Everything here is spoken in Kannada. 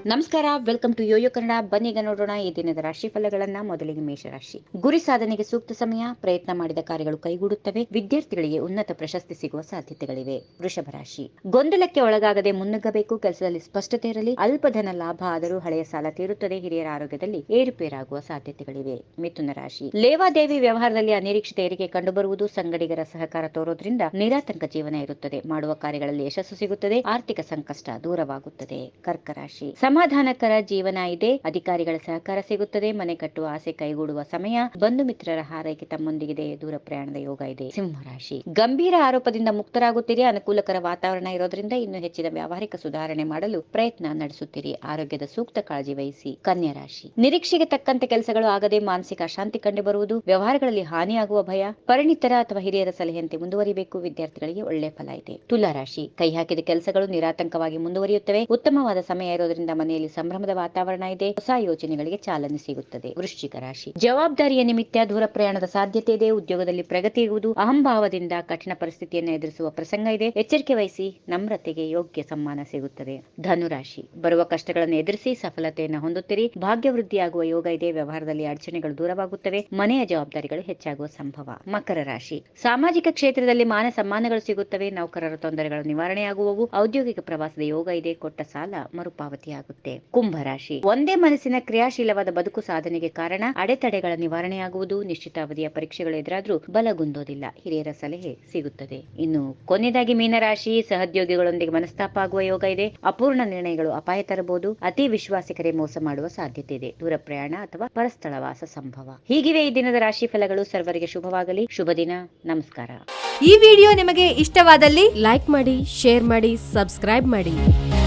ನಮಸ್ಕಾರ, ವೆಲ್ಕಮ್ ಟು ಯೋಯೋ ಕನ್ನಡ. ಬನ್ನಿಗ ನೋಡೋಣ ಈ ದಿನದ ರಾಶಿ ಫಲಗಳನ್ನ. ಮೊದಲಿಗೆ ಮೇಷರಾಶಿ. ಗುರಿ ಸಾಧನೆಗೆ ಸೂಕ್ತ ಸಮಯ. ಪ್ರಯತ್ನ ಮಾಡಿದ ಕಾರ್ಯಗಳು ಕೈಗೂಡುತ್ತವೆ. ವಿದ್ಯಾರ್ಥಿಗಳಿಗೆ ಉನ್ನತ ಪ್ರಶಸ್ತಿ ಸಿಗುವ ಸಾಧ್ಯತೆಗಳಿವೆ. ವೃಷಭ ರಾಶಿ. ಗೊಂದಲಕ್ಕೆ ಒಳಗಾಗದೆ ಮುನ್ನುಗ್ಗಬೇಕು. ಕೆಲಸದಲ್ಲಿ ಸ್ಪಷ್ಟತೆ ಇರಲಿ. ಅಲ್ಪಧನ ಲಾಭ ಆದರೂ ಹಳೆಯ ಸಾಲ ತೀರುತ್ತದೆ. ಹಿರಿಯರ ಆರೋಗ್ಯದಲ್ಲಿ ಏರುಪೇರಾಗುವ ಸಾಧ್ಯತೆಗಳಿವೆ. ಮಿಥುನ ರಾಶಿ. ಲೇವಾದೇವಿ ವ್ಯವಹಾರದಲ್ಲಿ ಅನಿರೀಕ್ಷಿತ ಏರಿಕೆ ಕಂಡುಬರುವುದು. ಸಂಗಡಿಗರ ಸಹಕಾರ ತೋರೋದ್ರಿಂದ ನಿರಾತಂಕ ಜೀವನ ಇರುತ್ತದೆ. ಮಾಡುವ ಕಾರ್ಯಗಳಲ್ಲಿ ಯಶಸ್ಸು ಸಿಗುತ್ತದೆ. ಆರ್ಥಿಕ ಸಂಕಷ್ಟ ದೂರವಾಗುತ್ತದೆ. ಕರ್ಕ ರಾಶಿ. ಸಮಾಧಾನಕರ ಜೀವನ ಇದೆ. ಅಧಿಕಾರಿಗಳ ಸಹಕಾರ ಸಿಗುತ್ತದೆ. ಮನೆ ಕಟ್ಟುವ ಆಸೆ ಕೈಗೂಡುವ ಸಮಯ. ಬಂಧು ಮಿತ್ರರ ಹಾರೈಕೆ ತಮ್ಮೊಂದಿಗಿದೆ. ದೂರ ಪ್ರಯಾಣದ ಯೋಗ ಇದೆ. ಸಿಂಹರಾಶಿ. ಗಂಭೀರ ಆರೋಪದಿಂದ ಮುಕ್ತರಾಗುತ್ತೀರಿ. ಅನುಕೂಲಕರ ವಾತಾವರಣ ಇರೋದ್ರಿಂದ ಇನ್ನು ಹೆಚ್ಚಿನ ವ್ಯಾವಹಾರಿಕ ಸುಧಾರಣೆ ಮಾಡಲು ಪ್ರಯತ್ನ ನಡೆಸುತ್ತೀರಿ. ಆರೋಗ್ಯದ ಸೂಕ್ತ ಕಾಳಜಿ ವಹಿಸಿ. ಕನ್ಯಾ ರಾಶಿ. ನಿರೀಕ್ಷೆಗೆ ತಕ್ಕಂತೆ ಕೆಲಸಗಳು ಆಗದೆ ಮಾನಸಿಕ ಅಶಾಂತಿ ಕಂಡುಬರುವುದು. ವ್ಯವಹಾರಗಳಲ್ಲಿ ಹಾನಿಯಾಗುವ ಭಯ. ಪರಿಣಿತರ ಅಥವಾ ಹಿರಿಯರ ಸಲಹೆಯಂತೆ ಮುಂದುವರಿಬೇಕು. ವಿದ್ಯಾರ್ಥಿಗಳಿಗೆ ಒಳ್ಳೆ ಫಲ ಇದೆ. ತುಲಾ ರಾಶಿ. ಕೈ ಹಾಕಿದ ಕೆಲಸಗಳು ನಿರಾತಂಕವಾಗಿ ಮುಂದುವರಿಯುತ್ತವೆ. ಉತ್ತಮವಾದ ಸಮಯ ಇರೋದ್ರಿಂದ ಮನೆಯಲ್ಲಿ ಸಂಭ್ರಮದ ವಾತಾವರಣ ಇದೆ. ಹೊಸ ಯೋಜನೆಗಳಿಗೆ ಚಾಲನೆ ಸಿಗುತ್ತದೆ. ವೃಶ್ಚಿಕ ರಾಶಿ. ಜವಾಬ್ದಾರಿಯ ನಿಮಿತ್ತ ದೂರ ಪ್ರಯಾಣದ ಸಾಧ್ಯತೆ ಇದೆ. ಉದ್ಯೋಗದಲ್ಲಿ ಪ್ರಗತಿ ಇರುವುದು. ಅಹಂಭಾವದಿಂದ ಕಠಿಣ ಪರಿಸ್ಥಿತಿಯನ್ನು ಎದುರಿಸುವ ಪ್ರಸಂಗ ಇದೆ. ಎಚ್ಚರಿಕೆ ವಹಿಸಿ. ನಮ್ರತೆಗೆ ಯೋಗ್ಯ ಸಮ್ಮಾನ ಸಿಗುತ್ತದೆ. ಧನುರಾಶಿ. ಬರುವ ಕಷ್ಟಗಳನ್ನು ಎದುರಿಸಿ ಸಫಲತೆಯನ್ನು ಹೊಂದುತ್ತೀರಿ. ಭಾಗ್ಯ ವೃದ್ಧಿಯಾಗುವ ಯೋಗ ಇದೆ. ವ್ಯವಹಾರದಲ್ಲಿ ಅಡಚಣೆಗಳು ದೂರವಾಗುತ್ತವೆ. ಮನೆಯ ಜವಾಬ್ದಾರಿಗಳು ಹೆಚ್ಚಾಗುವ ಸಂಭವ. ಮಕರ ರಾಶಿ. ಸಾಮಾಜಿಕ ಕ್ಷೇತ್ರದಲ್ಲಿ ಮಾನ ಸಮ್ಮಾನಗಳು ಸಿಗುತ್ತವೆ. ನೌಕರರ ತೊಂದರೆಗಳು ನಿವಾರಣೆಯಾಗುವವು. ಔದ್ಯೋಗಿಕ ಪ್ರವಾಸದ ಯೋಗ ಇದೆ. ಕೊಟ್ಟ ಸಾಲ ಮರುಪಾವತಿಯಾಗುತ್ತೆ. ಕುಂಭರಾಶಿ. ಒಂದೇ ಮನಸ್ಸಿನ ಕ್ರಿಯಾಶೀಲವಾದ ಬದುಕು ಸಾಧನೆಗೆ ಕಾರಣ. ಅಡೆತಡೆಗಳ ನಿವಾರಣೆಯಾಗುವುದು. ನಿಶ್ಚಿತ ಅವಧಿಯ ಪರೀಕ್ಷೆಗಳು ಎದುರಾದ್ರೂ ಬಲಗುಂದೋದಿಲ್ಲ. ಹಿರಿಯರ ಸಲಹೆ ಸಿಗುತ್ತದೆ. ಇನ್ನು ಕೊನೆಯದಾಗಿ ಮೀನರಾಶಿ. ಸಹೋದ್ಯೋಗಿಗಳೊಂದಿಗೆ ಮನಸ್ತಾಪ ಆಗುವ ಯೋಗ ಇದೆ. ಅಪೂರ್ಣ ನಿರ್ಣಯಗಳು ಅಪಾಯ ತರಬಹುದು. ಅತಿ ವಿಶ್ವಾಸಿಕರೇ ಮೋಸ ಮಾಡುವ ಸಾಧ್ಯತೆ ಇದೆ. ದೂರ ಪ್ರಯಾಣ ಅಥವಾ ಪರಸ್ಥಳ ವಾಸ ಸಂಭವ. ಹೀಗಿವೆ ಈ ದಿನದ ರಾಶಿ ಫಲಗಳು. ಸರ್ವರಿಗೆ ಶುಭವಾಗಲಿ. ಶುಭ ದಿನ. ನಮಸ್ಕಾರ. ಈ ವಿಡಿಯೋ ನಿಮಗೆ ಇಷ್ಟವಾದಲ್ಲಿ ಲೈಕ್ ಮಾಡಿ, ಶೇರ್ ಮಾಡಿ, ಸಬ್ಸ್ಕ್ರೈಬ್ ಮಾಡಿ.